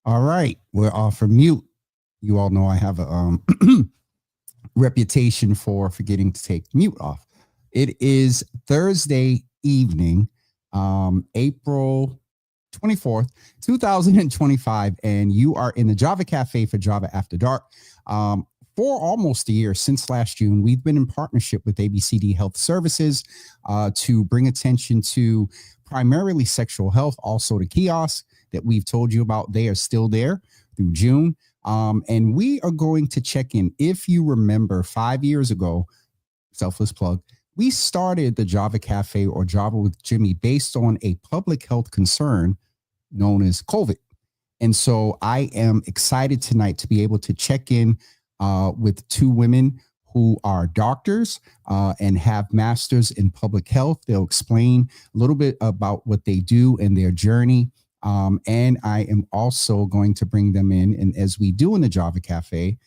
All right, we're off of mute. You all know I have a reputation for forgetting to take mute off. It is Thursday evening, April 24th, 2025, and you are in the Java Cafe for Java After Dark. For almost a year, since last June, we've been in partnership with ABCD Health Services to bring attention to primarily sexual health, also the kiosks that we've told you about. They are still there through June. And we are going to check in. If you remember 5 years ago, selfless plug, we started the Java Cafe or Java with Jimmy based on a public health concern known as COVID. And so I am excited tonight to be able to check in with two women who are doctors and have masters in public health. They'll explain a little bit about what they do and their journey. And I am also going to bring them in. And as we do in the Java Cafe,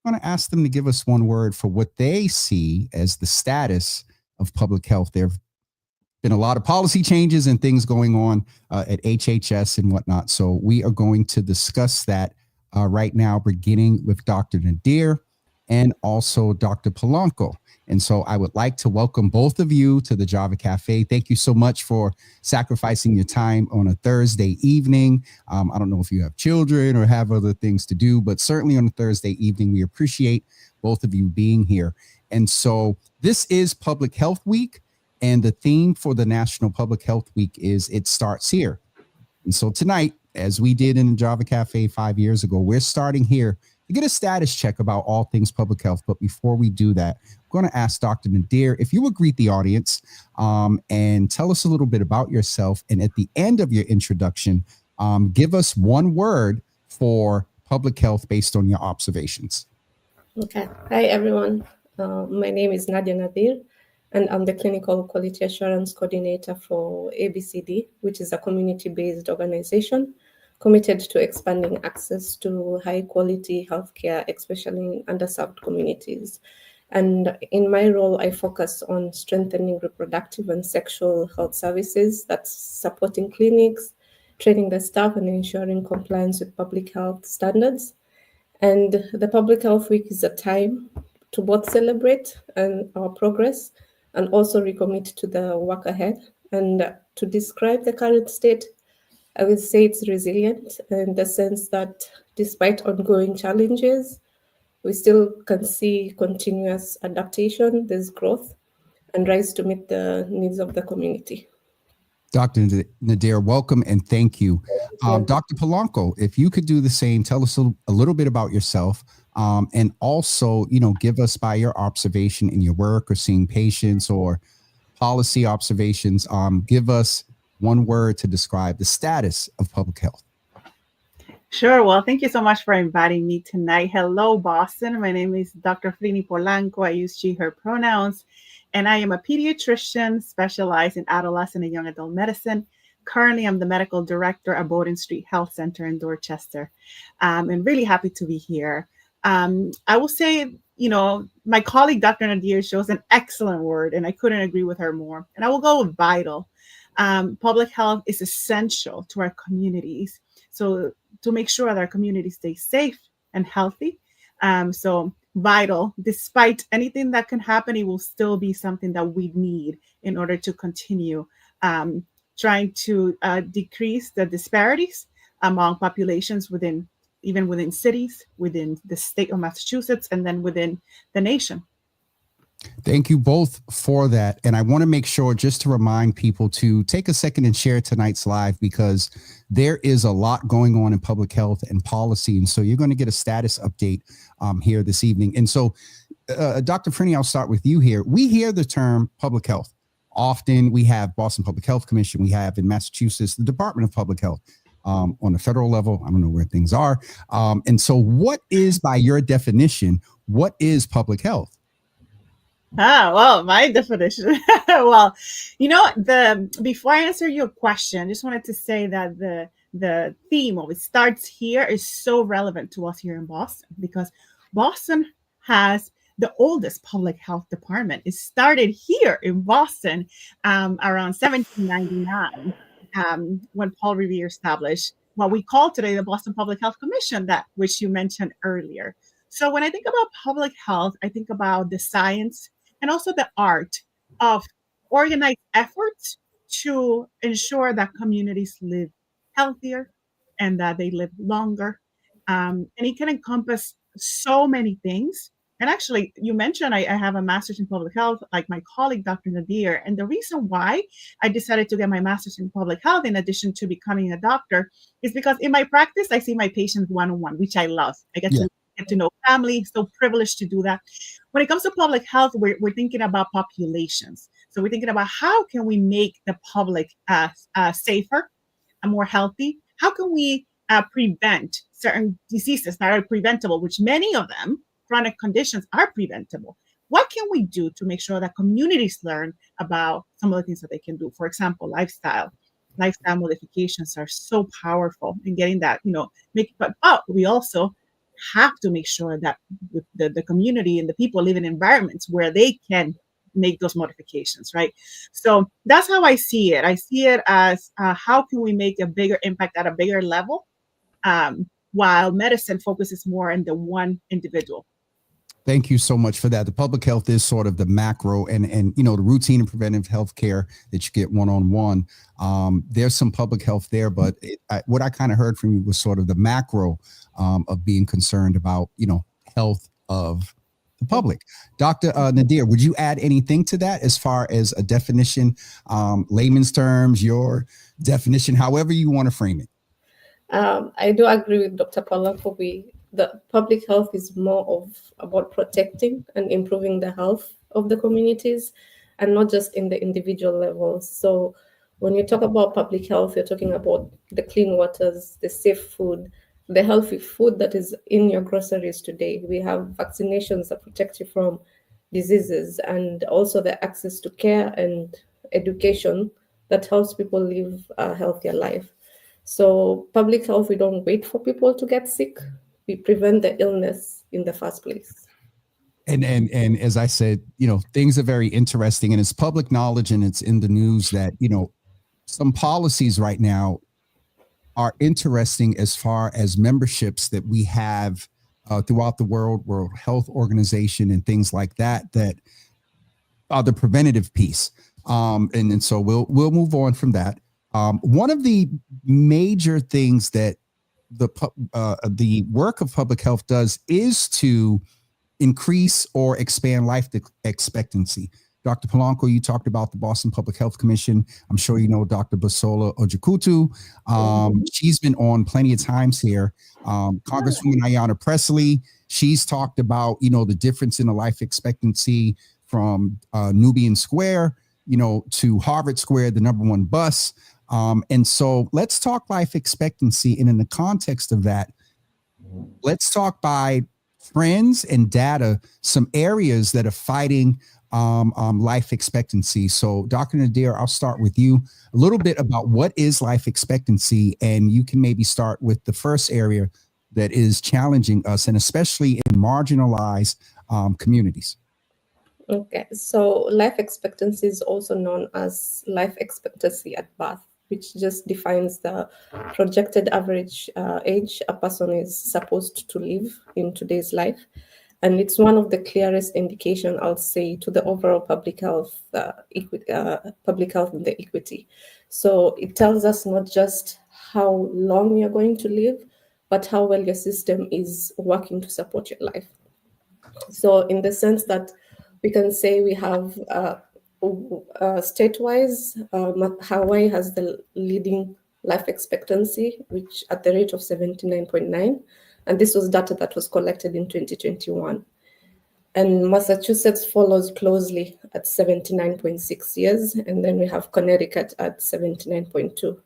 I'm going to ask them to give us one word for what they see as the status of public health. There have been a lot of policy changes and things going on at HHS and whatnot. So we are going to discuss that right now, beginning with Dr. Nadir and also Dr. Polanco. And so I would like to welcome both of you to the Java Cafe. Thank you so much for sacrificing your time on a Thursday evening. I don't know if you have children or have other things to do, but certainly on a Thursday evening, we appreciate both of you being here. And so this is Public Health Week, and the theme for the National Public Health Week is It Starts Here. And so tonight, as we did in the Java Cafe 5 years ago, we're starting here to get a status check about all things public health. But before we do that, I'm going to ask Dr. Nadir if you would greet the audience and tell us a little bit about yourself. And at the end of your introduction, give us one word for public health based on your observations. Okay. Hi, everyone. My name is Nadia Nadir, and I'm the Clinical Quality Assurance Coordinator for ABCD, which is a community-based organization committed to expanding access to high-quality healthcare, especially in underserved communities. And in my role, I focus on strengthening reproductive and sexual health services, that's supporting clinics, training the staff, and ensuring compliance with public health standards. And the Public Health Week is a time to both celebrate our progress and also recommit to the work ahead. And to describe the current state, I would say it's resilient in the sense that despite ongoing challenges, we still can see continuous adaptation, there's growth, and rise to meet the needs of the community. Dr. Nadir, welcome and thank you. Dr. Polanco, if you could do the same, tell us a little bit about yourself and also, give us by your observation in your work or seeing patients or policy observations, give us one word to describe the status of public health. Sure. Well, thank you so much for inviting me tonight. Hello, Boston. My name is Dr. Frini Polanco. I use she, her pronouns, and I am a pediatrician specialized in adolescent and young adult medicine. Currently, I'm the medical director at Bowden Street Health Center in Dorchester. And really happy to be here. I will say, my colleague, Dr. Nadir, shows an excellent word, and I couldn't agree with her more. And I will go with vital. Public health is essential to our communities. So to make sure that our community stays safe and healthy. So vital, despite anything that can happen, it will still be something that we need in order to continue trying to decrease the disparities among populations even within cities, within the state of Massachusetts, and then within the nation. Thank you both for that. And I want to make sure just to remind people to take a second and share tonight's live because there is a lot going on in public health and policy. And so you're going to get a status update here this evening. And so, Dr. Frini, I'll start with you here. We hear the term public health. Often we have Boston Public Health Commission. We have in Massachusetts, the Department of Public Health. On the federal level, I don't know where things are. And so what is, by your definition, what is public health? Well, my definition. Well, before I answer your question, I just wanted to say that the theme of It Starts Here is so relevant to us here in Boston because Boston has the oldest public health department. It started here in Boston around 1799 when Paul Revere established what we call today the Boston Public Health Commission, that which you mentioned earlier. So when I think about public health, I think about the science and also the art of organized efforts to ensure that communities live healthier and that they live longer. And it can encompass so many things. And actually, you mentioned I have a master's in public health, like my colleague, Dr. Nadir. And the reason why I decided to get my master's in public health, in addition to becoming a doctor, is because in my practice, I see my patients one-on-one, which I love. I get to know family, so privileged to do that. When it comes to public health, we're thinking about populations. So we're thinking about how can we make the public safer and more healthy? How can we prevent certain diseases that are preventable, which many of them, chronic conditions, are preventable? What can we do to make sure that communities learn about some of the things that they can do? For example, lifestyle modifications are so powerful in getting that, but we also have to make sure that the community and the people live in environments where they can make those modifications, right? So that's how I see it. I see it as how can we make a bigger impact at a bigger level, while medicine focuses more on the one individual. Thank you so much for that. The public health is sort of the macro and the routine and preventive health care that you get one-on-one. There's some public health there, but what I kind of heard from you was sort of the macro of being concerned about, health of the public. Dr. Nadir, would you add anything to that as far as a definition, layman's terms, your definition, however you want to frame it? I do agree with Dr. Polanco. The public health is more about protecting and improving the health of the communities, and not just in the individual levels. So when you talk about public health, you're talking about the clean waters, the safe food, the healthy food that is in your groceries today. We have vaccinations that protect you from diseases, and also the access to care and education that helps people live a healthier life. So public health, we don't wait for people to get sick. We prevent the illness in the first place. And as I said, things are very interesting, and it's public knowledge and it's in the news that, some policies right now are interesting as far as memberships that we have throughout the World Health Organization and things like that are the preventative piece. And so we'll move on from that. One of the major things that the work of public health does is to increase or expand life expectancy. Dr. Polanco, you talked about the Boston Public Health Commission. I'm sure you know Dr. Basola Ojikutu. She's been on plenty of times here. Congresswoman Ayanna Pressley, she's talked about, the difference in the life expectancy from Nubian Square, to Harvard Square, the #1 bus. And so let's talk life expectancy. And in the context of that, let's talk by trends and data, some areas that are fighting life expectancy. So Dr. Nadir, I'll start with you a little bit about what is life expectancy. And you can maybe start with the first area that is challenging us, and especially in marginalized communities. Okay, so life expectancy is also known as life expectancy at birth, which just defines the projected average age a person is supposed to live in today's life. And it's one of the clearest indication, I'll say, to the overall public health, public health and the equity. So it tells us not just how long you're going to live, but how well your system is working to support your life. So in the sense that we can say we have state-wise, Hawaii has the leading life expectancy, which at the rate of 79.9. And this was data that was collected in 2021. And Massachusetts follows closely at 79.6 years. And then we have Connecticut at 79.2.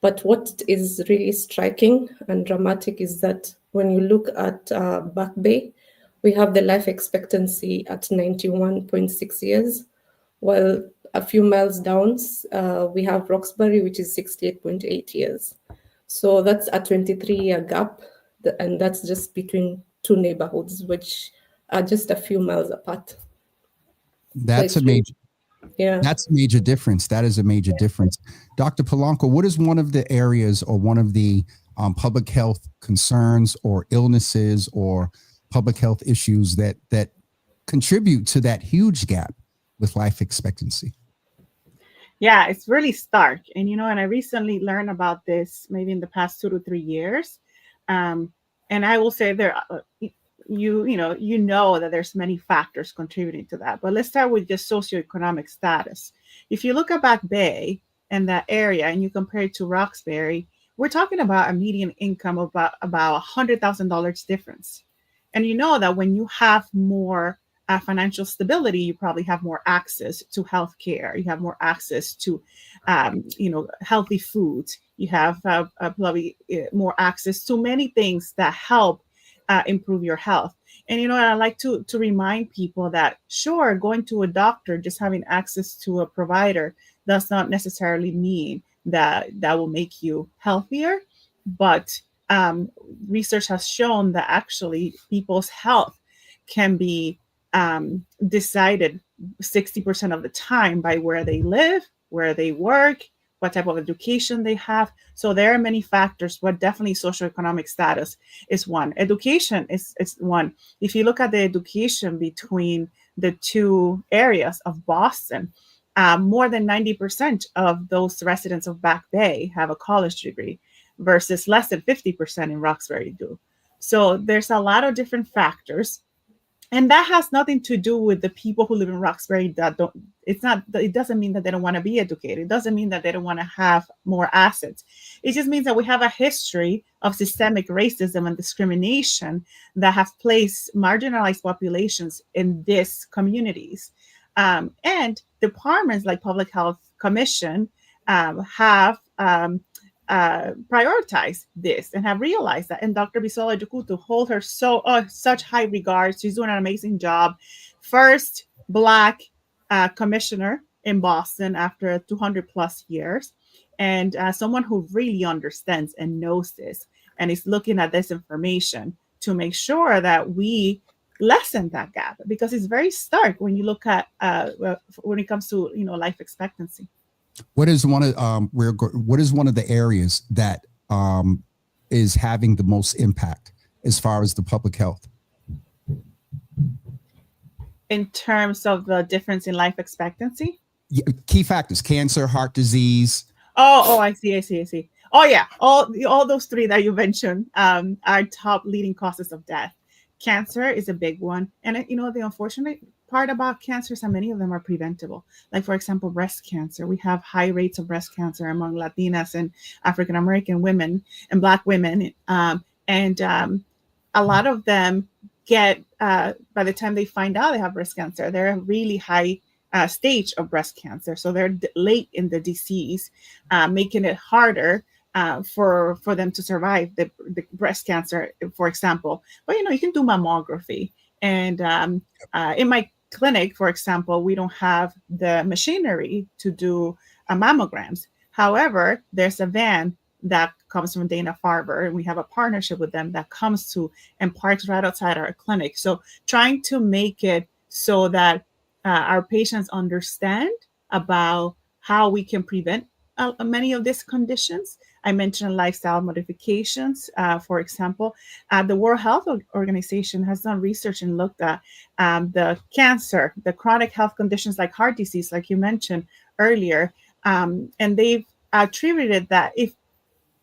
But what is really striking and dramatic is that when you look at Back Bay, we have the life expectancy at 91.6 years, while a few miles down, we have Roxbury, which is 68.8 years. So that's a 23-year gap, and that's just between two neighborhoods, which are just a few miles apart. That's a major difference. That is a major difference. Dr. Polanco, what is one of the areas or one of the public health concerns or illnesses or public health issues that contribute to that huge gap with life expectancy? Yeah, it's really stark. And, and I recently learned about this maybe in the past 2 to 3 years. Um, and I will say you know that there's many factors contributing to that. But let's start with just socioeconomic status. If you look at Back Bay and that area and you compare it to Roxbury, we're talking about a median income of about $100,000 difference. And you know that when you have more financial stability, you probably have more access to healthcare. You have more access to, healthy foods. You have probably more access to many things that help improve your health. And I like to remind people that sure, going to a doctor, just having access to a provider does not necessarily mean that will make you healthier, but research has shown that actually people's health can be decided 60% of the time by where they live, where they work, what type of education they have. So there are many factors, but definitely socioeconomic status is one. Education is one. If you look at the education between the two areas of Boston, more than 90% of those residents of Back Bay have a college degree versus less than 50% in Roxbury do. So there's a lot of different factors. And that has nothing to do with the people who live in Roxbury it doesn't mean that they don't want to be educated. It doesn't mean that they don't want to have more assets. It just means that we have a history of systemic racism and discrimination that have placed marginalized populations in these communities. And departments like Public Health Commission have prioritize this and have realized that. And Dr. Bisola Dukutu hold her such high regards. She's doing an amazing job. First Black commissioner in Boston after 200 plus years, and someone who really understands and knows this and is looking at this information to make sure that we lessen that gap, because it's very stark when you look at when it comes to life expectancy. What is one of what is one of the areas that is having the most impact as far as the public health? In terms of the difference in life expectancy? Yeah, key factors: cancer, heart disease. Oh, I see. Oh yeah, all those three that you mentioned are top leading causes of death. Cancer is a big one, and the unfortunate part about cancer is that many of them are preventable. Like, for example, breast cancer. We have high rates of breast cancer among Latinas and African American women and Black women, and a lot of them get by the time they find out they have breast cancer, they're a really high stage of breast cancer, so they're late in the disease, making it harder for them to survive the breast cancer, for example. But you can do mammography, and in my clinic, for example, we don't have the machinery to do mammograms. However, there's a van that comes from Dana-Farber, and we have a partnership with them that comes to and parks right outside our clinic. So trying to make it so that our patients understand about how we can prevent many of these conditions. I mentioned lifestyle modifications, for example. The World Health Organization has done research and looked at the cancer, the chronic health conditions like heart disease, like you mentioned earlier, and they've attributed that if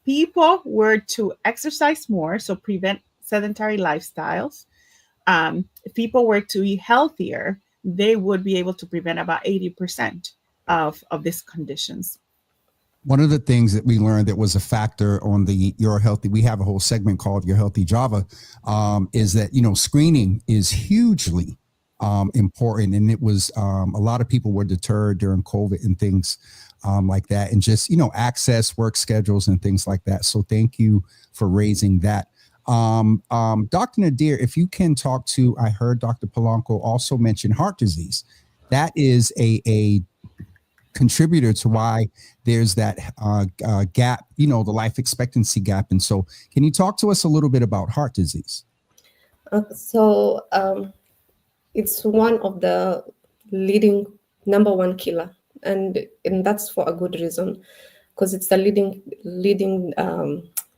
people were to exercise more, so prevent sedentary lifestyles, if people were to eat healthier, they would be able to prevent about 80% of these conditions. One of the things that we learned that was a factor on the Your Healthy, we have a whole segment called Your Healthy Java, is that, screening is hugely important. And it was a lot of people were deterred during COVID and things like that, and just, access, work schedules and things like that. So thank you for raising that. Dr. Nadir, if you can talk to, I heard Dr. Polanco also mention heart disease. That is a contributor to why there's that gap, the life expectancy gap. And so can you talk to us a little bit about heart disease? It's one of the leading number one killer, and that's for a good reason, because it's the leading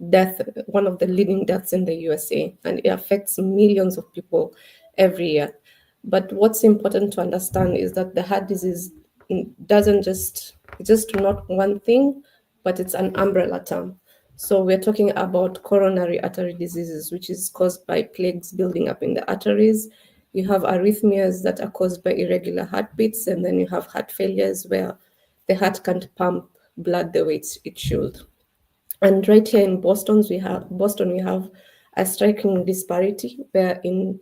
death, one of the leading deaths in the USA, and it affects millions of people every year. But what's important to understand is that the heart disease doesn't it's just not one thing, but it's an umbrella term. So we're talking about coronary artery diseases, which is caused by plaques building up in the arteries. You have arrhythmias that are caused by irregular heartbeats, and then you have heart failures where the heart can't pump blood the way it should. And right here in Boston, we have a striking disparity where in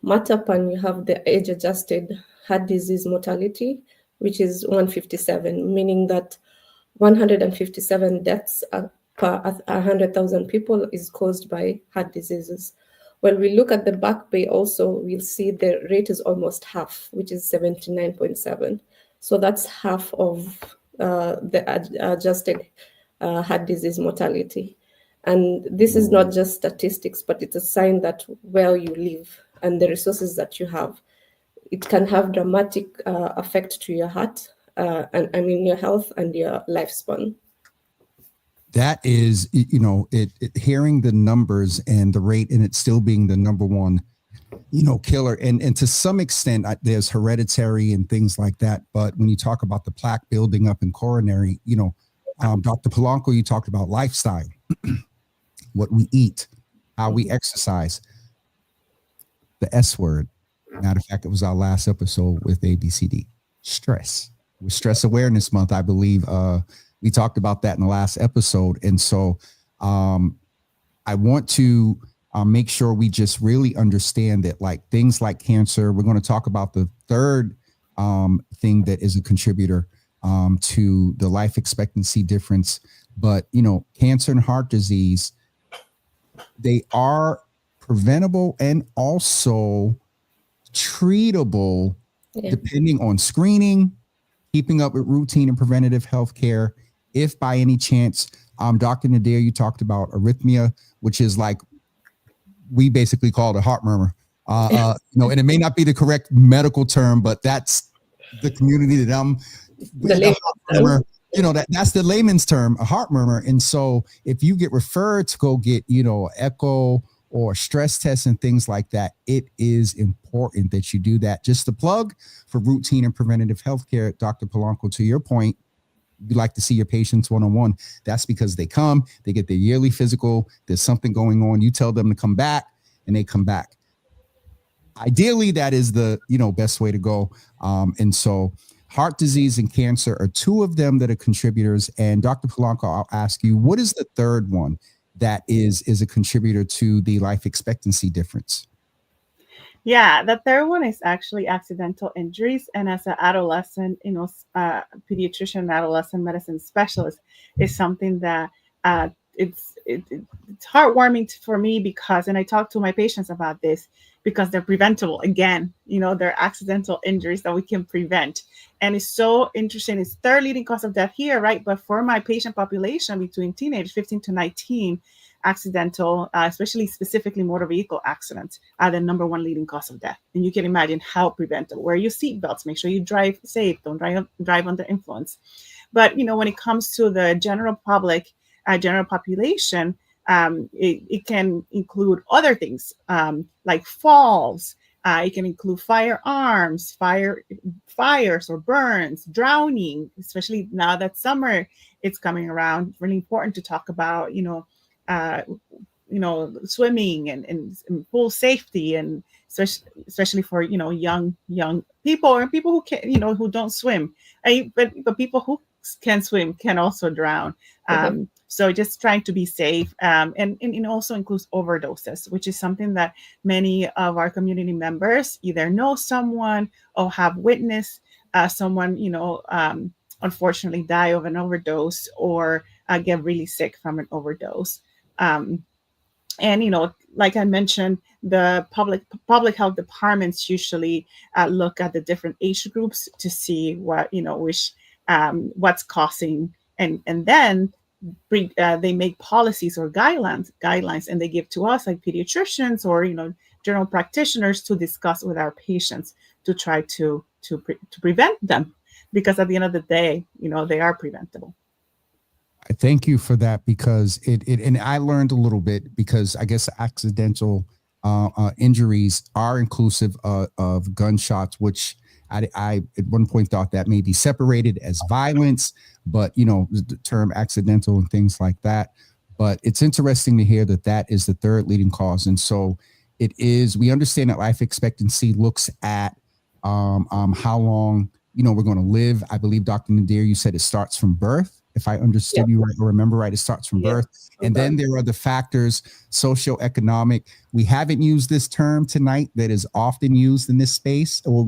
Matapan you have the age-adjusted heart disease mortality, which is 157, meaning that 157 deaths per 100,000 people is caused by heart diseases. When we look at the Back Bay also, we'll see the rate is almost half, which is 79.7. So that's half of the adjusted heart disease mortality. And this is not just statistics, but it's a sign that where you live and the resources that you have, it can have dramatic effect to your heart and I mean your health and your lifespan. That is, hearing the numbers and the rate and it still being the number one, killer. And to some extent, there's hereditary and things like that. But when you talk about the plaque building up in coronary, Dr. Polanco, you talked about lifestyle, what we eat, how we exercise, the S word. Matter of fact, it was our last episode with ABCD, stress. With Stress Awareness Month, I believe we talked about that in the last episode. And so I want to make sure we just really understand that, like things like cancer, we're going to talk about the third thing that is a contributor to the life expectancy difference. But, cancer and heart disease, they are preventable and also treatable depending on screening, keeping up with routine and preventative health care. If by any chance, Dr. Nadir, you talked about arrhythmia, which is like, we basically call it a heart murmur. And it may not be the correct medical term, but that's the community that I'm the heart murmur, that's the layman's term, a heart murmur. And so if you get referred to go get, echo or stress tests and things like that, it is important that you do that. Just a plug for routine and preventative healthcare, Dr. Polanco, to your point, you like to see your patients one-on-one. That's because they come, they get their yearly physical, there's something going on, you tell them to come back and they come back. Ideally, that is the, best way to go. And so heart disease and cancer are two of them that are contributors. And Dr. Polanco, I'll ask you, what is the third one that is a contributor to the life expectancy difference? Yeah, the third one is actually accidental injuries. And as an adolescent, pediatrician and adolescent medicine specialist is something that it's heartwarming for me because, and I talk to my patients about this, because they're preventable. Again, they're accidental injuries that we can prevent. And it's so interesting. It's third leading cause of death here, right? But for my patient population between teenage 15 to 19, accidental, especially specifically motor vehicle accidents, are the number one leading cause of death. And you can imagine how preventable. Wear your seatbelts, make sure you drive safe, don't drive under influence. But, when it comes to the general public, general population, it can include other things like falls. It can include firearms, fires or burns, drowning, especially now that summer it's coming around. Really important to talk about, swimming and pool safety, and especially for young people or people who can who don't swim. But people who can swim can also drown. So just trying to be safe, and it also includes overdoses, which is something that many of our community members either know someone or have witnessed someone unfortunately die of an overdose or get really sick from an overdose. And like I mentioned, the public health departments usually look at the different age groups to see what what's causing, and then they make policies or guidelines, and they give to us like pediatricians or general practitioners to discuss with our patients to try to prevent them, because at the end of the day, they are preventable. I thank you for that because it and I learned a little bit because I guess accidental injuries are inclusive of gunshots, which I at one point thought that may be separated as violence, but the term accidental and things like that. But it's interesting to hear that that is the third leading cause, and so it is. We understand that life expectancy looks at how long we're going to live. I believe, Dr. Nadir, you said it starts from birth. If I understood you right or remember right, it starts from birth. And then there are the factors, socioeconomic. We haven't used this term tonight that is often used in this space. Or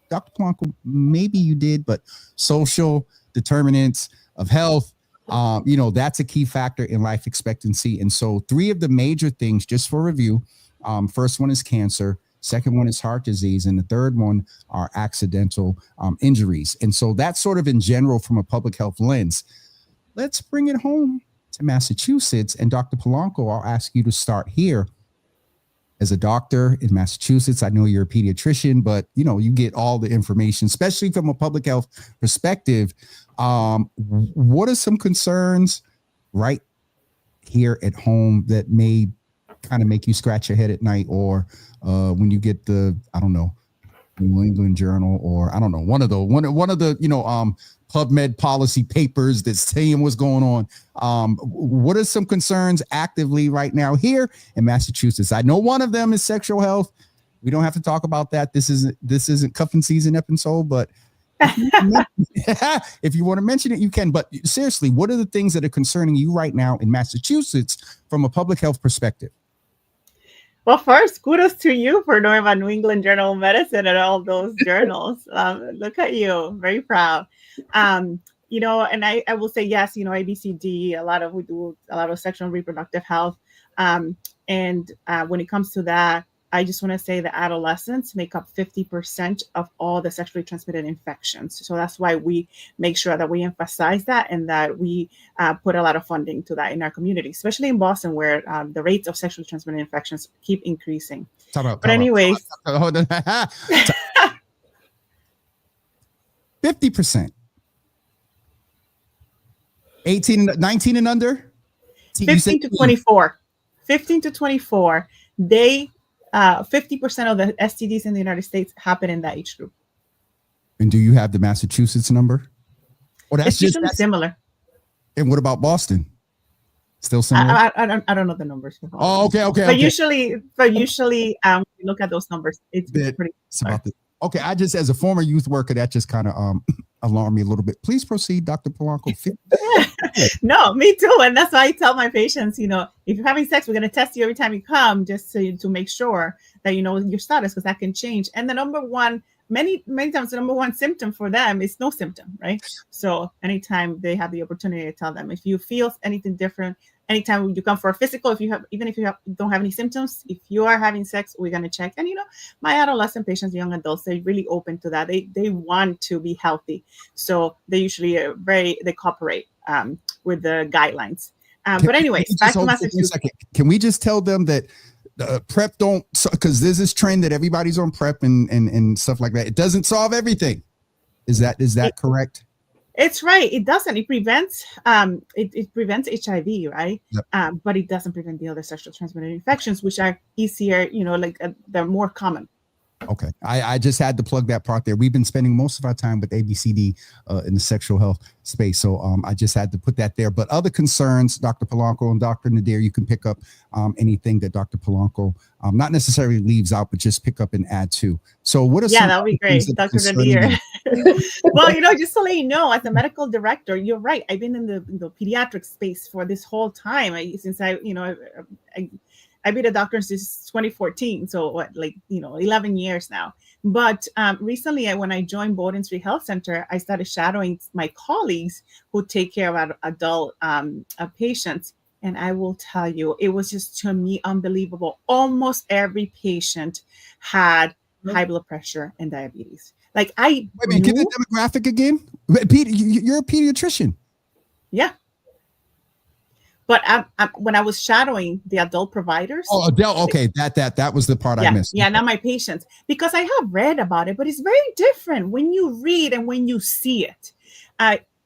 Dr. Polanco, maybe you did, but social determinants of health, that's a key factor in life expectancy. And so 3 of the major things, just for review, first one is cancer. Second one is heart disease. And the third one are accidental injuries. And so that's sort of in general from a public health lens. Let's bring it home to Massachusetts. And Dr. Polanco, I'll ask you to start here. As a doctor in Massachusetts, I know you're a pediatrician, but you get all the information, especially from a public health perspective. What are some concerns right here at home that may kind of make you scratch your head at night, or when you get the, I don't know, New England Journal, or I don't know, one of the PubMed policy papers that's saying what's going on. What are some concerns actively right now here in Massachusetts? I know one of them is sexual health. We don't have to talk about that. This isn't cuffing season episode, but if you want to mention it, you can. But seriously, what are the things that are concerning you right now in Massachusetts from a public health perspective? Well, first, kudos to you for knowing about New England Journal of Medicine and all those journals. Look at you, very proud. And I will say, yes, ABCD, we do a lot of sexual and reproductive health. And when it comes to that, I just want to say that adolescents make up 50% of all the sexually transmitted infections. So that's why we make sure that we emphasize that and that we put a lot of funding to that in our community, especially in Boston, where the rates of sexually transmitted infections keep increasing. Anyways, 50%. 19 and under? 15 to 24. 15 to 24. 50% of the STDs in the United States happen in that age group. And do you have the Massachusetts number? Or that's similar. And what about Boston? Still similar? I don't know the numbers. Oh, okay. But usually, we look at those numbers. It's pretty. Okay, I just, as a former youth worker, that just kind of alarmed me a little bit. Please proceed, Dr. Polanco. No, me too. And that's why I tell my patients, if you're having sex, we're going to test you every time you come, just to make sure that you know your status, because that can change. And the number one, many times, the number one symptom for them is no symptom, right? So anytime they have the opportunity to tell them, if you feel anything different, anytime you come for a physical, if you don't have any symptoms, if you are having sex, we're going to check. And my adolescent patients, young adults, they're really open to that. They want to be healthy, so they usually they cooperate with the guidelines. But anyways, back to Massachusetts. Can we just tell them that PrEP don't, because there's this trend that everybody's on PrEP and stuff like that. It doesn't solve everything. Is that correct? It's right. It doesn't. It prevents it prevents HIV, right? Yep. But it doesn't prevent the other sexually transmitted infections, which are easier. They're more common. Okay. I just had to plug that part there. We've been spending most of our time with ABCD in the sexual health space. So I just had to put that there. But other concerns, Dr. Polanco and Dr. Nadir, you can pick up anything that Dr. Polanco not necessarily leaves out, but just pick up and add to. So what are some that would be great, Dr. Nadir. Well, just to let you know, as a medical director, you're right. I've been in the pediatric space for this whole time. I've been a doctor since 2014, so 11 years now. But recently, when I joined Bowdoin Street Health Center, I started shadowing my colleagues who take care of adult patients. And I will tell you, it was just, to me, unbelievable. Almost every patient had high blood pressure and diabetes. Wait a minute, get the demographic again? You're a pediatrician. Yeah. But when I was shadowing the adult providers. Oh, adult. Okay. That was the part I missed. Yeah, not my patients. Because I have read about it, but it's very different when you read and when you see it.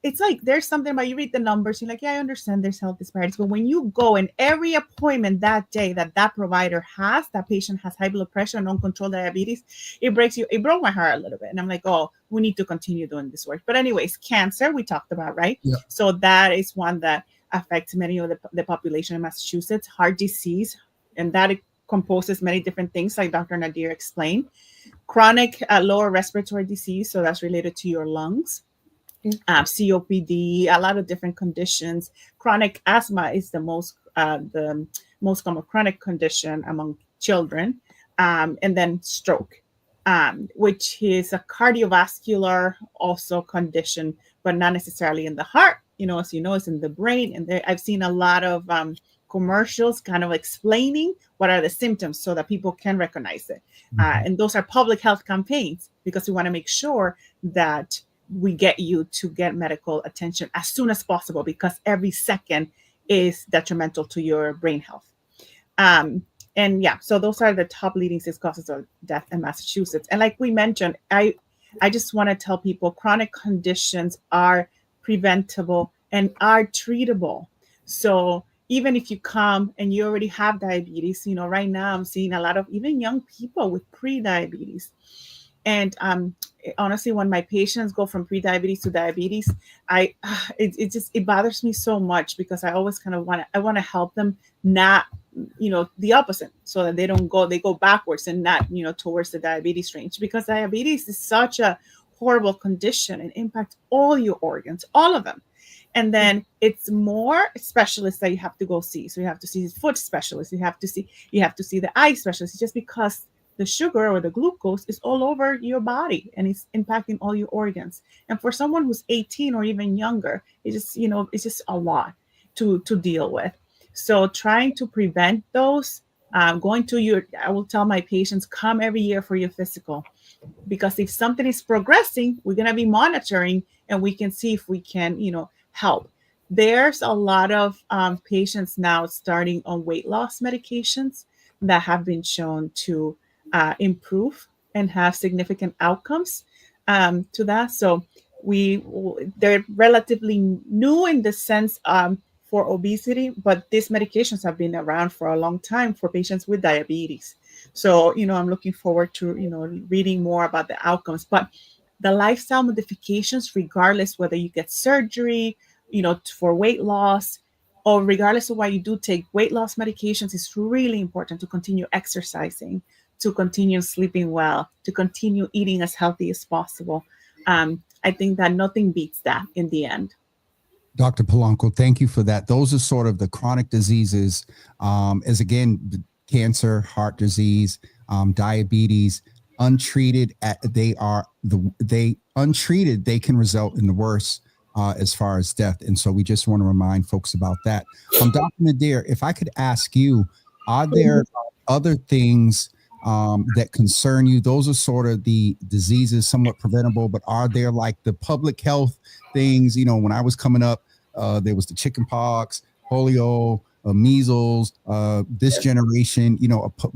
it's like there's something about, you read the numbers, you're like, yeah, I understand there's health disparities, but when you go and every appointment that day that provider has, that patient has high blood pressure and uncontrolled diabetes, it broke my heart a little bit. And I'm like, oh, we need to continue doing this work. But anyways, cancer we talked about, right? Yeah. So that is one that affects many of the population in Massachusetts. Heart disease, and that composes many different things, like Dr. Nadir explained. Chronic lower respiratory disease, so that's related to your lungs. COPD, a lot of different conditions. Chronic asthma is the most common chronic condition among children, and then stroke, which is a cardiovascular also condition, but not necessarily in the heart. As you know, it's in the brain. And I've seen a lot of commercials kind of explaining what are the symptoms so that people can recognize it. And those are public health campaigns, because we want to make sure that we get you to get medical attention as soon as possible, because every second is detrimental to your brain health. And yeah, so those are the top leading six causes of death in Massachusetts. And like we mentioned, I just want to tell people chronic conditions are preventable and are treatable. So even if you come and you already have diabetes, right now I'm seeing a lot of even young people with pre-diabetes. And honestly, when my patients go from pre-diabetes to diabetes, it bothers me so much, because I always kind of want to help them not, the opposite, so that they go backwards and not, towards the diabetes range, because diabetes is such a horrible condition and impacts all your organs, all of them. And then it's more specialists that you have to go see. So you have to see foot specialists, you have to see the eye specialist, just because the sugar or the glucose is all over your body and it's impacting all your organs. And for someone who's 18 or even younger, it's just a lot to deal with. So trying to prevent those, I will tell my patients, come every year for your physical, because if something is progressing, we're going to be monitoring and we can see if we can, help. There's a lot of patients now starting on weight loss medications that have been shown to improve and have significant outcomes to that. So they're relatively new in the sense for obesity, but these medications have been around for a long time for patients with diabetes. So, I'm looking forward to, reading more about the outcomes. But the lifestyle modifications, regardless whether you get surgery, for weight loss, or regardless of why you do take weight loss medications, it's really important to continue exercising, to continue sleeping well, to continue eating as healthy as possible. I think that nothing beats that in the end. Dr. Polanco, thank you for that. Those are sort of the chronic diseases, as again, cancer, heart disease, diabetes, untreated. Untreated, they can result in the worst as far as death. And so we just want to remind folks about that. Dr. Nadir, if I could ask you, are there other things that concern you? Those are sort of the diseases, somewhat preventable, but are there like the public health things? When I was coming up, there was the chicken pox, polio, measles. This generation,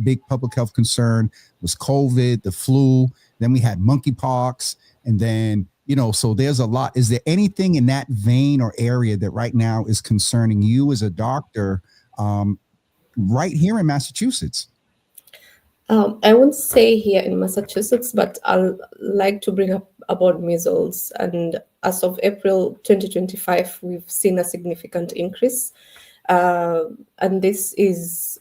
big public health concern was COVID, the flu. Then we had monkeypox, and then so there's a lot. Is there anything in that vein or area that right now is concerning you as a doctor, right here in Massachusetts? I won't say here in Massachusetts, but I'll like to bring up about measles. And as of April 2025, we've seen a significant increase. And this is,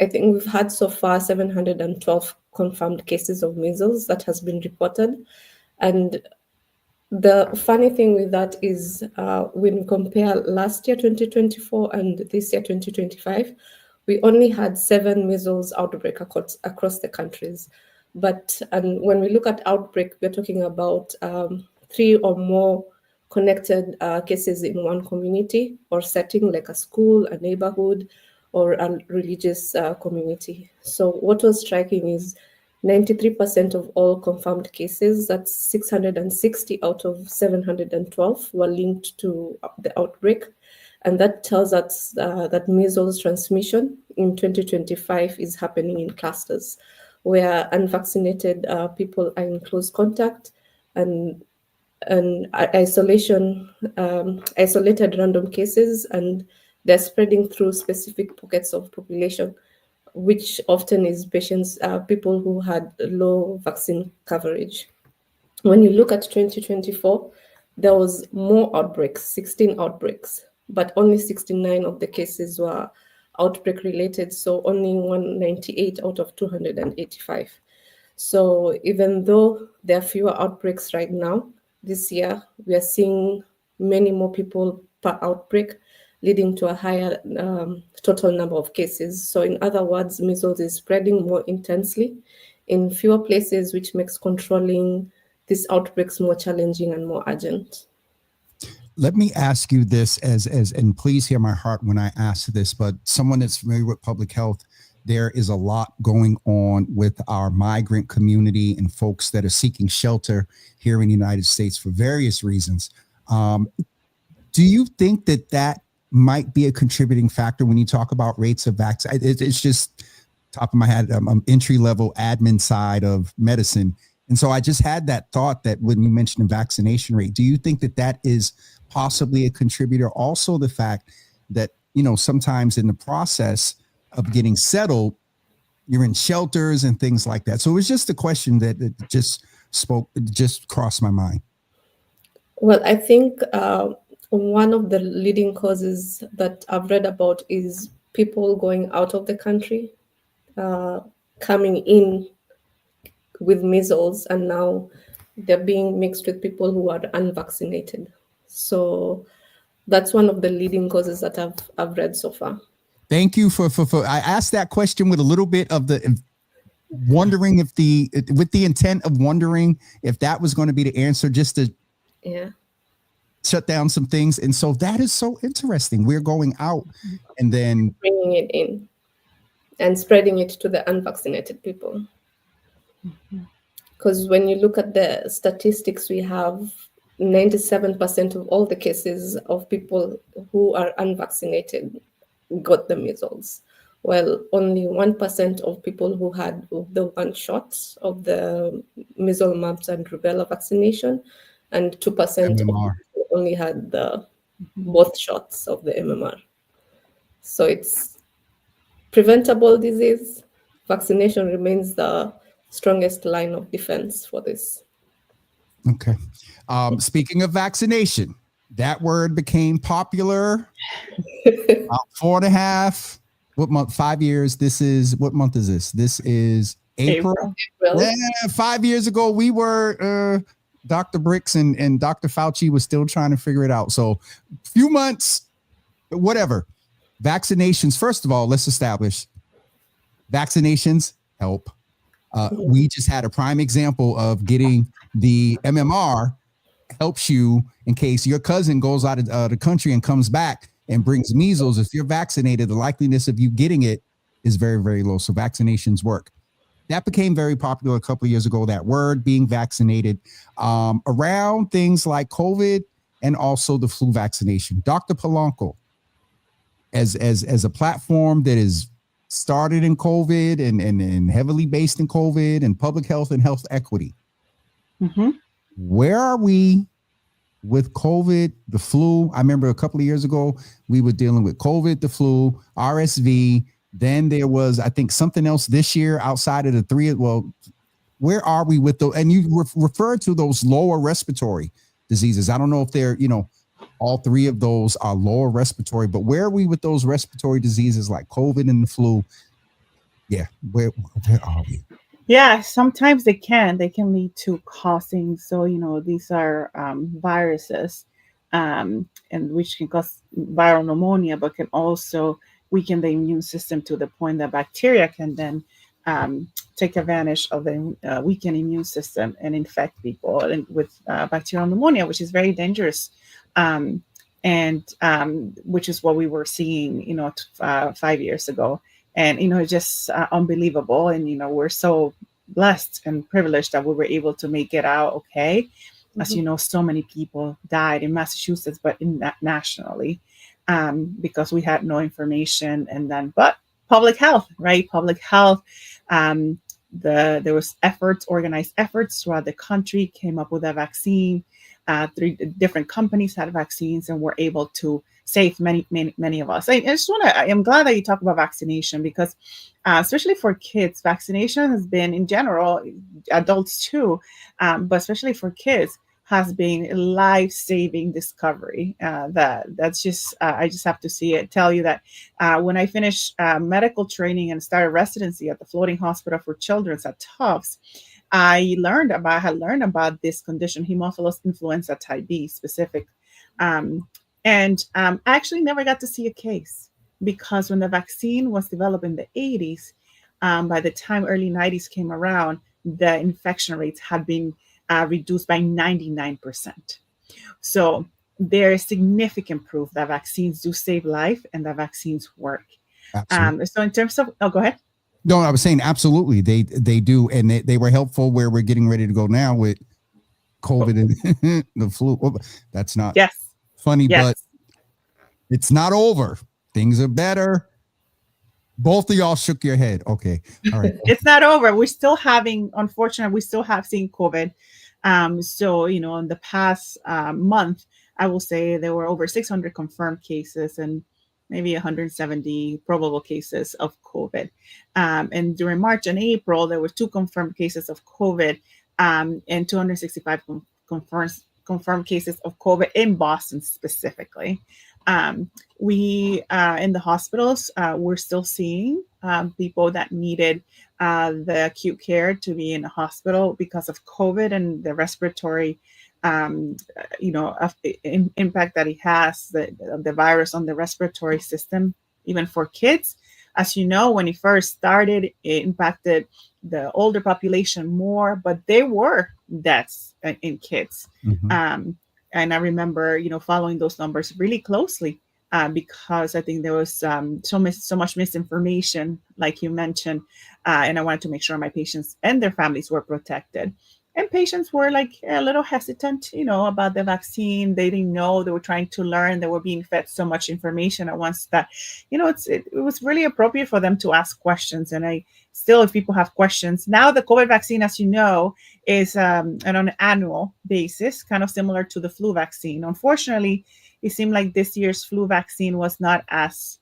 I think we've had so far 712 confirmed cases of measles that has been reported. And the funny thing with that is when we compare last year, 2024, and this year, 2025, we only had 7 measles outbreak across the countries. And when we look at outbreak, we're talking about 3 or more connected cases in one community or setting, like a school, a neighborhood, or a religious community. So what was striking is 93% of all confirmed cases, that's 660 out of 712, were linked to the outbreak. And that tells us that measles transmission in 2025 is happening in clusters, where unvaccinated people are in close contact, and and isolated random cases, and they're spreading through specific pockets of population, which often is people who had low vaccine coverage. When you look at 2024, there was more outbreaks, 16 outbreaks, but only 69 of the cases were outbreak related, so only 198 out of 285. So even though there are fewer outbreaks right now, this year we are seeing many more people per outbreak, leading to a higher total number of cases. So in other words, measles is spreading more intensely in fewer places, which makes controlling these outbreaks more challenging and more urgent. Let me ask you this and please hear my heart when I ask this, but someone that's familiar with public health, there is a lot going on with our migrant community and folks that are seeking shelter here in the United States for various reasons. Do you think that might be a contributing factor when you talk about rates of vaccine? It's just top of my head, entry level admin side of medicine. And so I just had that thought that when you mentioned the vaccination rate, do you think that is possibly a contributor? Also, the fact that, sometimes in the process of getting settled, you're in shelters and things like that. So it was just a question that just crossed my mind. Well, I think one of the leading causes that I've read about is people going out of the country, coming in with measles, and now they're being mixed with people who are unvaccinated. So that's one of the leading causes that I've read so far. Thank you for I asked that question with a little bit of the wondering with the intent of wondering if that was going to be the answer, just to shut down some things. And so that is so interesting. We're going out and then bringing it in and spreading it to the unvaccinated people. Because when you look at the statistics, we have 97% of all the cases of people who are unvaccinated got the measles. Well, only 1% of people who had the one shot of the measles, mumps, and rubella vaccination, and 2% of people only had the both shots of the MMR. So it's preventable disease. Vaccination remains the strongest line of defense for this. Okay. Speaking of vaccination, that word became popular about 4.5, what month? 5 years. What month is this? This is April. Yeah, 5 years ago, we were Dr. Bricks and Dr. Fauci was still trying to figure it out. So a few months, whatever. Vaccinations, first of all, let's establish vaccinations help. We just had a prime example of getting the MMR helps you in case your cousin goes out of the country and comes back and brings measles. If you're vaccinated, the likeliness of you getting it is very, very low. So vaccinations work. That became very popular a couple of years ago, that word, being vaccinated, around things like COVID and also the flu vaccination. Dr. Polanco, as a platform that is started in COVID and heavily based in COVID and public health and health equity, where are we with COVID, the flu? I remember a couple of years ago, we were dealing with COVID, the flu, RSV. Then there was, I think, something else this year outside of the three. Well, where are we with those? And you refer to those lower respiratory diseases. I don't know if they're, all three of those are lower respiratory, but where are we with those respiratory diseases like COVID and the flu? Yeah, where are we? Yeah, sometimes they can lead to coughing. So, these are viruses, and which can cause viral pneumonia, but can also weaken the immune system to the point that bacteria can then take advantage of the weakened immune system and infect people with bacterial pneumonia, which is very dangerous. And which is what we were seeing, 5 years ago. And, it's just unbelievable. And, we're so blessed and privileged that we were able to make it out okay. As you know, so many people died in Massachusetts, but nationally, because we had no information. And then, but public health, right? Public health there was organized efforts throughout the country, came up with a vaccine. 3 different companies had vaccines and were able to save many of us. I am glad that you talk about vaccination because, especially for kids, vaccination has been, in general, adults too, but especially for kids, has been a life-saving discovery. That's just I just have to tell you that when I finished medical training and started residency at the Floating Hospital for Children at Tufts, I had learned about this condition, Haemophilus influenza type B specific. I actually never got to see a case because when the vaccine was developed in the 80s, by the time early 90s came around, the infection rates had been reduced by 99%. So there is significant proof that vaccines do save life and that vaccines work. So in terms of, go ahead. No, I was saying absolutely. They do. And they were helpful where we're getting ready to go now with COVID and the flu. That's not funny, but it's not over. Things are better. Both of y'all shook your head. Okay. All right. It's not over. Unfortunately, we still have seen COVID. So, in the past month, I will say there were over 600 confirmed cases and maybe 170 probable cases of COVID. And during March and April, there were 2 confirmed cases of COVID and 265 confirmed cases of COVID in Boston specifically. We in the hospitals, we're still seeing people that needed the acute care to be in the hospital because of COVID and the respiratory impact that it has, the virus on the respiratory system, even for kids. As you know, when it first started, it impacted the older population more, but there were deaths in kids. Mm-hmm. And I remember, following those numbers really closely because I think there was so much misinformation, like you mentioned, and I wanted to make sure my patients and their families were protected. And patients were like a little hesitant, about the vaccine. They didn't know. They were trying to learn. They were being fed so much information at once that, it was really appropriate for them to ask questions. And if people have questions, now the COVID vaccine, as you know, is on an annual basis, kind of similar to the flu vaccine. Unfortunately, it seemed like this year's flu vaccine was not as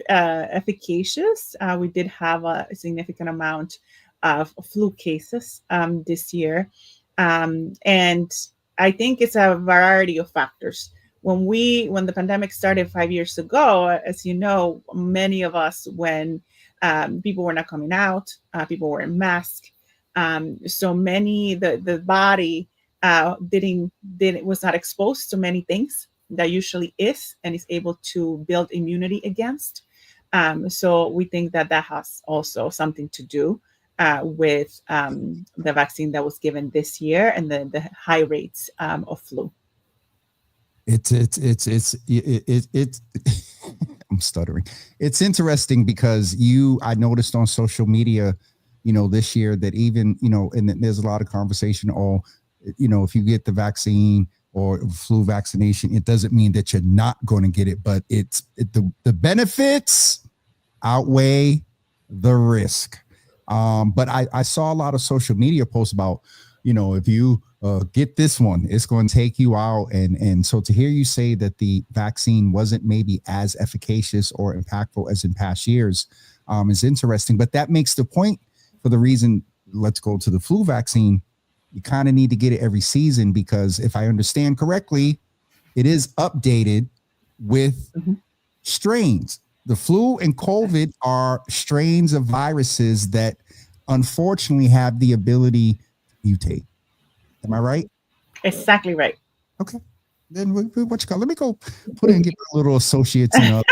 efficacious. We did have a significant amount of flu cases this year. And I think it's a variety of factors. When the pandemic started 5 years ago, as you know, many of us, when people were not coming out, people were in masks. So the body was not exposed to many things that usually is, and is able to build immunity against. So we think that has also something to do with the vaccine that was given this year and the high rates of flu. It's I'm stuttering. It's interesting because I noticed on social media, this year that even, and there's a lot of conversation, if you get the vaccine or flu vaccination, it doesn't mean that you're not going to get it, but the benefits outweigh the risk. But I saw a lot of social media posts about, if you get this one, it's going to take you out. And so to hear you say that the vaccine wasn't maybe as efficacious or impactful as in past years is interesting. But that makes the point for the reason, let's go to the flu vaccine. You kind of need to get it every season because if I understand correctly, it is updated with strains. The flu and COVID are strains of viruses that unfortunately have the ability to mutate. Am I right? Exactly right. Okay. Then let me go put in and get my little associates. But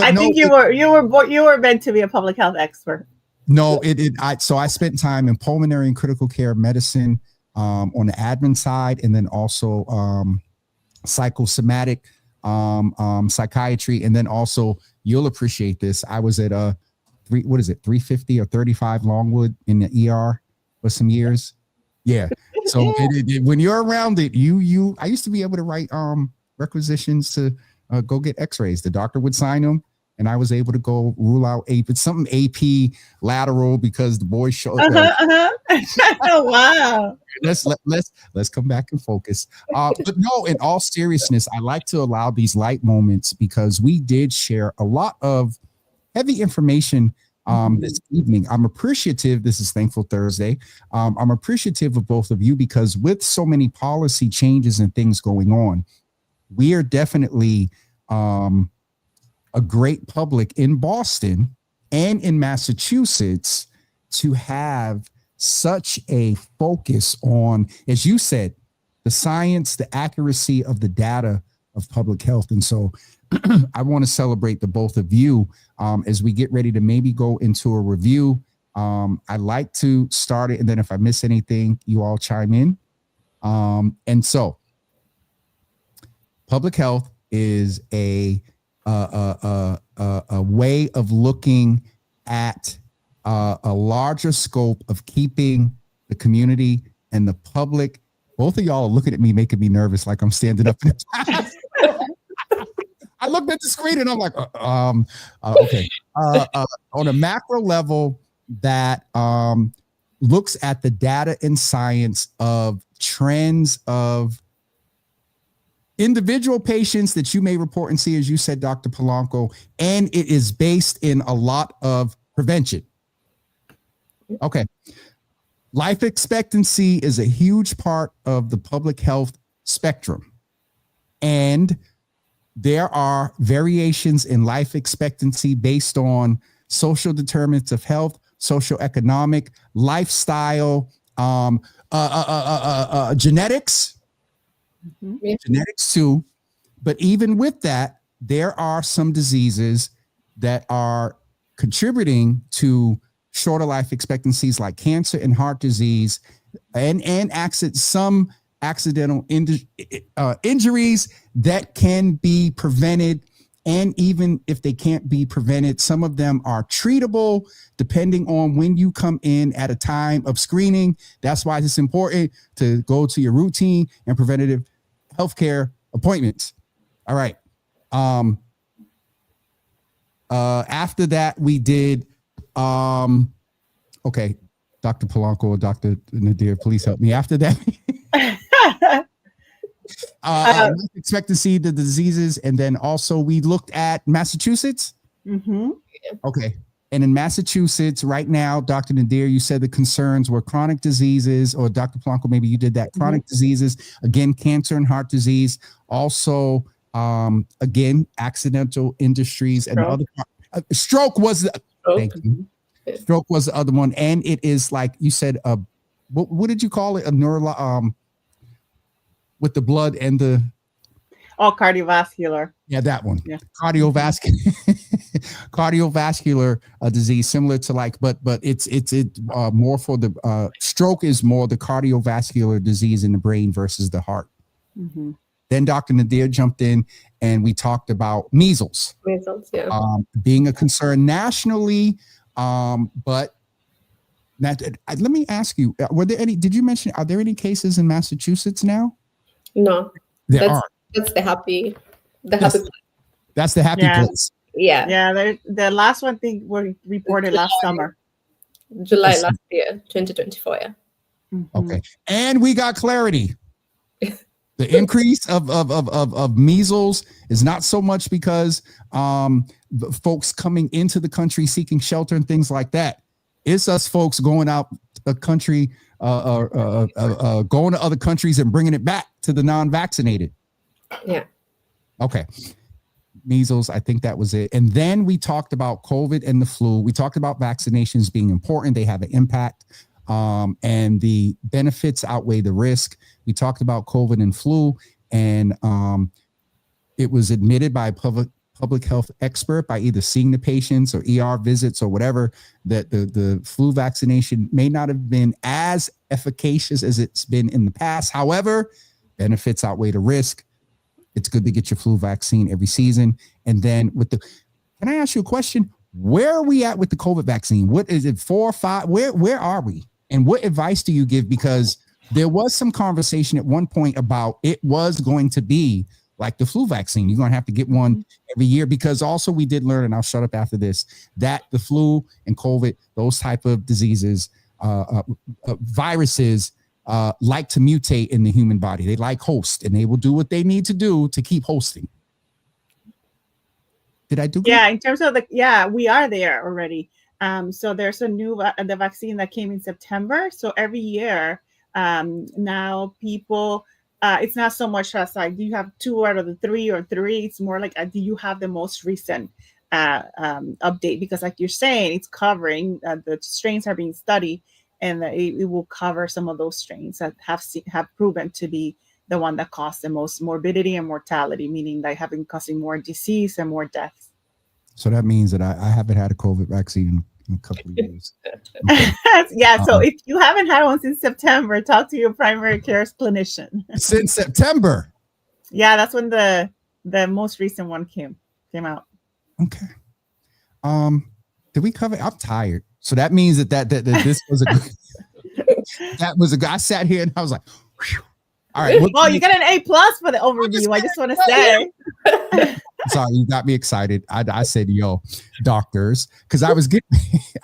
I think you were meant to be a public health expert. No, so I spent time in pulmonary and critical care medicine on the admin side, and then also psychosomatic psychiatry, and then also you'll appreciate this. I was at 350 or 35 Longwood in the ER for some years. Yeah. So when you're around it, I used to be able to write requisitions to go get X-rays. The doctor would sign them, and I was able to go rule out it's something AP lateral because the boys showed. Oh, wow. Let's come back and focus. But no, in all seriousness, I like to allow these light moments because we did share a lot of heavy information this evening. I'm appreciative. This is Thankful Thursday. I'm appreciative of both of you because with so many policy changes and things going on, we are definitely a great public in Boston and in Massachusetts to have such a focus on, as you said, the science, the accuracy of the data of public health. And so I want to celebrate the both of you as we get ready to maybe go into a review. I like to start it, and then if I miss anything, you all chime in. And so public health is a way of looking at a larger scope of keeping the community and the public. Both of y'all are looking at me, making me nervous, like I'm standing up. I looked at the screen and I'm like, okay. On a macro level that looks at the data and science of trends of individual patients that you may report and see, as you said, Dr. Polanco, and it is based in a lot of prevention. Okay. Life expectancy is a huge part of the public health spectrum. And there are variations in life expectancy based on social determinants of health, socioeconomic, lifestyle, genetics, genetics too. But even with that, there are some diseases that are contributing to shorter life expectancies like cancer and heart disease and some accidental injuries that can be prevented. And even if they can't be prevented, some of them are treatable depending on when you come in at a time of screening. That's why it's important to go to your routine and preventative healthcare appointments. All right. After that, we did, okay, Dr. Polanco or Dr. Nadir, please help me. After that, life expectancy, the diseases, and then also we looked at Massachusetts. Okay. And in Massachusetts right now, Dr. Nadir, you said the concerns were chronic diseases, or Dr. Polanco, maybe you did that, chronic diseases, again, cancer and heart disease, also, again, accidental industries and other stroke was thank you. Stroke was the other one. And it is like you said, what did you call it? A neuro, with the blood and the cardiovascular. Yeah, that one. Yeah. Cardiovascular disease, similar to like, but it's more for the stroke is more the cardiovascular disease in the brain versus the heart. Then Dr. Nadir jumped in and we talked about measles. Measles, yeah. Being a concern nationally, but let me ask you: were there any? Did you mention? Are there any cases in Massachusetts now? No, there are. That's the happy. That's the happy place. Yeah. Yeah. The last one thing we reported last summer, July last year, 2024. Yeah. Okay, and we got clarity. The increase of measles is not so much because folks coming into the country seeking shelter and things like that. It's us folks going out the country, going to other countries and bringing it back to the non-vaccinated. Yeah. Okay. Measles, I think that was it. And then we talked about COVID and the flu. We talked about vaccinations being important. They have an impact. And the benefits outweigh the risk. We talked about COVID and flu, and it was admitted by a public health expert by either seeing the patients or ER visits or whatever that the flu vaccination may not have been as efficacious as it's been in the past. However, benefits outweigh the risk. It's good to get your flu vaccine every season. And then can I ask you a question? Where are we at with the COVID vaccine? What is it, 4 or 5? Where are we? And what advice do you give? Because there was some conversation at one point about it was going to be like the flu vaccine. You're going to have to get one every year, because also we did learn, and I'll shut up after this, that the flu and COVID, those type of diseases, viruses, like to mutate in the human body. They like host, and they will do what they need to do to keep hosting. Did I do good? Yeah, in terms of we are there already. So there's a new the vaccine that came in September. So every year now people, it's not so much as like, do you have 2 out of the 3 or 3? It's more like, do you have the most recent update? Because like you're saying, it's covering, the strains are being studied, and it will cover some of those strains that have proven to be the one that caused the most morbidity and mortality, meaning they have been causing more disease and more deaths. So that means that I haven't had a COVID vaccine in a couple of years. Okay. Yeah. So if you haven't had one since September, talk to your primary care clinician. Since September. Yeah, that's when the most recent one came out. Okay. Did we cover? I'm tired. So that means that this was a good, I sat here and I was like, whew. All right. Well, you got an A+ for the overview. I just want to say. Sorry, you got me excited. I said, "Yo, doctors," because I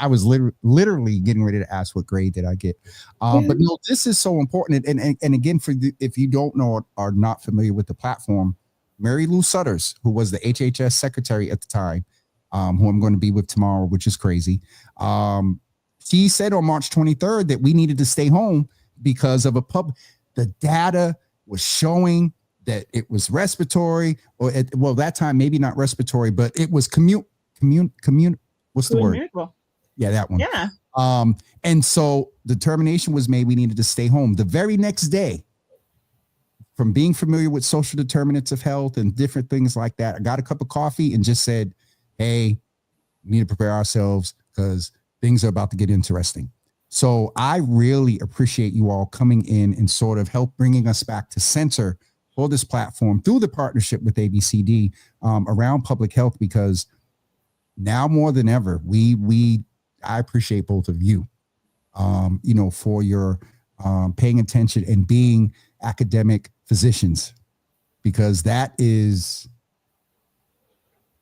was literally getting ready to ask what grade did I get. But no, this is so important. And again, if you don't know or are not familiar with the platform, Mary Lou Sutters, who was the HHS secretary at the time, who I'm going to be with tomorrow, which is crazy. She said on March 23rd that we needed to stay home because of the data was showing that it was respiratory, or that time, maybe not respiratory, but it was what's the word? Yeah, that one. Yeah. And so the determination was made, we needed to stay home. The very next day, from being familiar with social determinants of health and different things like that, I got a cup of coffee and just said, hey, we need to prepare ourselves because things are about to get interesting. So I really appreciate you all coming in and sort of help bringing us back to center for this platform through the partnership with ABCD around public health, because now more than ever, I appreciate both of you, for your paying attention and being academic physicians, because that is,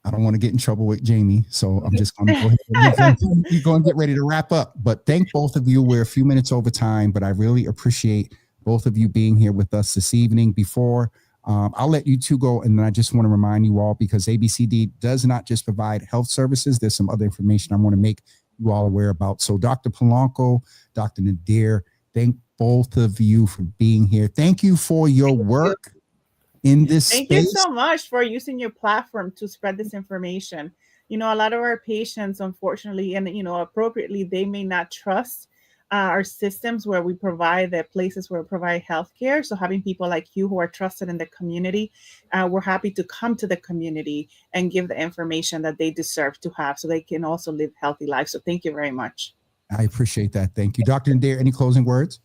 I don't want to get in trouble with Jamie, so I'm just going to go ahead. You're going to get ready to wrap up, but thank both of you. We're a few minutes over time, but I really appreciate both of you being here with us this evening. Before I'll let you two go, and then I just want to remind you all, because ABCD does not just provide health services. There's some other information I want to make you all aware about. So Dr. Polanco, Dr. Nadir, thank both of you for being here. Thank you for your work in this space. Thank you so much for using your platform to spread this information. A lot of our patients, unfortunately, and appropriately, they may not trust our systems where we provide the places where we provide healthcare. So having people like you who are trusted in the community, we're happy to come to the community and give the information that they deserve to have so they can also live healthy lives. So thank you very much. I appreciate that. Thank you. Dr. Nadir, any closing words?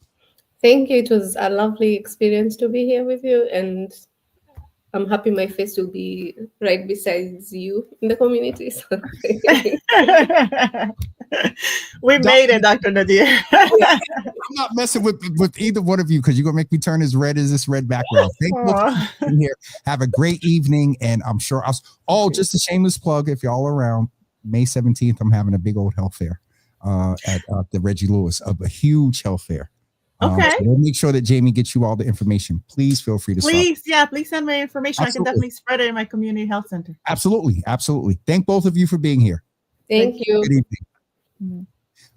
Thank you. It was a lovely experience to be here with you, and I'm happy my face will be right beside you in the community. So. We made it, Dr. Nadir. I'm not messing with either one of you, because you're going to make me turn as red as this red background. Thank you for being here. Have a great evening, and I'm sure just a shameless plug, if y'all are around, May 17th, I'm having a big old health fair at the Reggie Lewis, of a huge health fair. Okay. So we'll make sure that Jamie gets you all the information. Please feel free to please send me information. Absolutely. I can definitely spread it in my community health center. Absolutely. Thank both of you for being here. Thank you. Good evening. Mm-hmm.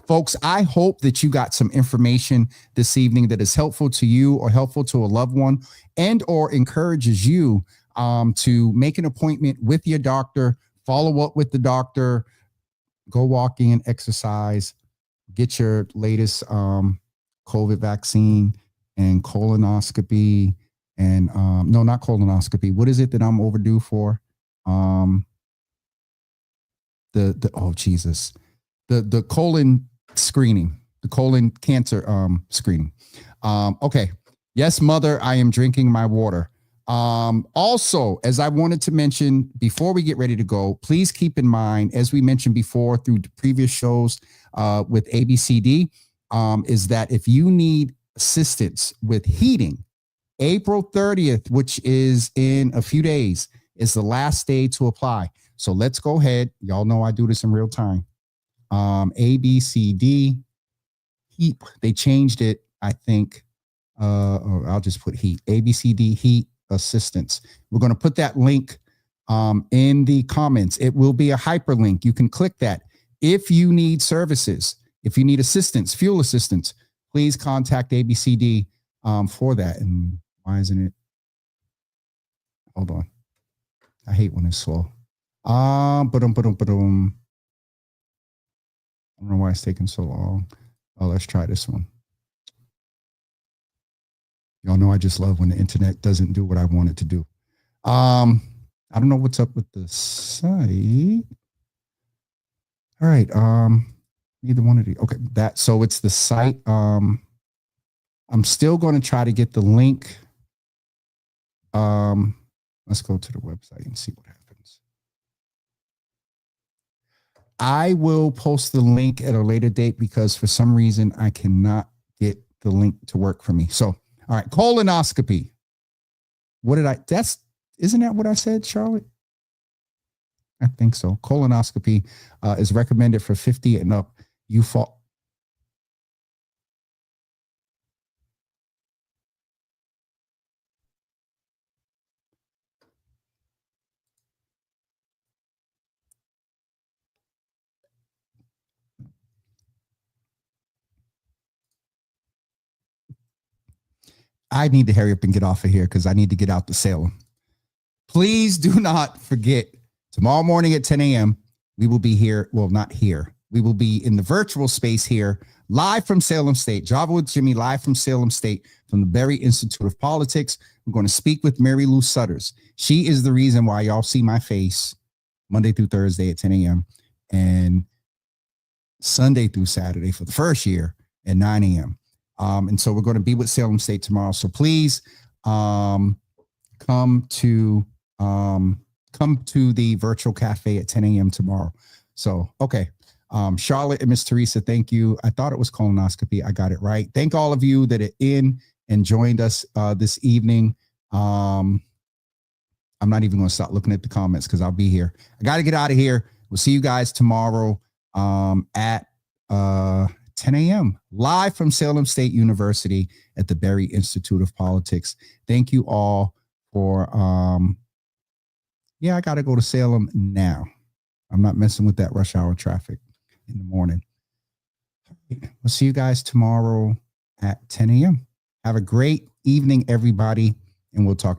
Folks, I hope that you got some information this evening that is helpful to you or helpful to a loved one, and or encourages you to make an appointment with your doctor, follow up with the doctor, go walking and exercise, get your latest COVID vaccine and colonoscopy, and no, not colonoscopy. What is it that I'm overdue for? The colon screening, the colon cancer screening. Okay. Yes, mother, I am drinking my water. Also, as I wanted to mention before we get ready to go, please keep in mind, as we mentioned before through the previous shows with ABCD, is that if you need assistance with heating, April 30th, which is in a few days, is the last day to apply. So let's go ahead. Y'all know I do this in real time. ABCD HEAP. They changed it, I think. Or I'll just put HEAP. ABCD HEAP assistance. We're going to put that link in the comments. It will be a hyperlink. You can click that. If you need services, if you need assistance, fuel assistance, please contact ABCD for that. And why isn't it? Hold on. I hate when it's slow. I don't know why it's taking so long. Oh, let's try this one. Y'all know I just love when the internet doesn't do what I want it to do. I don't know what's up with the site. All right. Neither one of these. Okay, so it's the site. I'm still going to try to get the link. Let's go to the website and see what happens. I will post the link at a later date because for some reason I cannot get the link to work for me. So, all right, colonoscopy. Isn't that what I said, Charlotte? I think so. Colonoscopy is recommended for 50 and up. You fall. I need to hurry up and get off of here because I need to get out to Salem. Please do not forget, tomorrow morning at 10 a.m., we will be here. Well, not here. We will be in the virtual space here, live from Salem State. Java with Jimmy, live from Salem State, from the Berry Institute of Politics. We're going to speak with Mary Lou Sutters. She is the reason why y'all see my face Monday through Thursday at 10 a.m. and Sunday through Saturday for the first year at 9 a.m. And so we're going to be with Salem State tomorrow. So please come to the virtual cafe at 10 a.m. tomorrow. So, okay. Charlotte and Miss Teresa, thank you. I thought it was colonoscopy. I got it right. Thank all of you that are in and joined us this evening. I'm not even going to start looking at the comments because I'll be here. I got to get out of here. We'll see you guys tomorrow at 10 a.m. live from Salem State University at the Berry Institute of Politics. Thank you all for, I got to go to Salem now. I'm not messing with that rush hour traffic in the morning. We'll see you guys tomorrow at 10 a.m. Have a great evening, everybody, and we'll talk to you.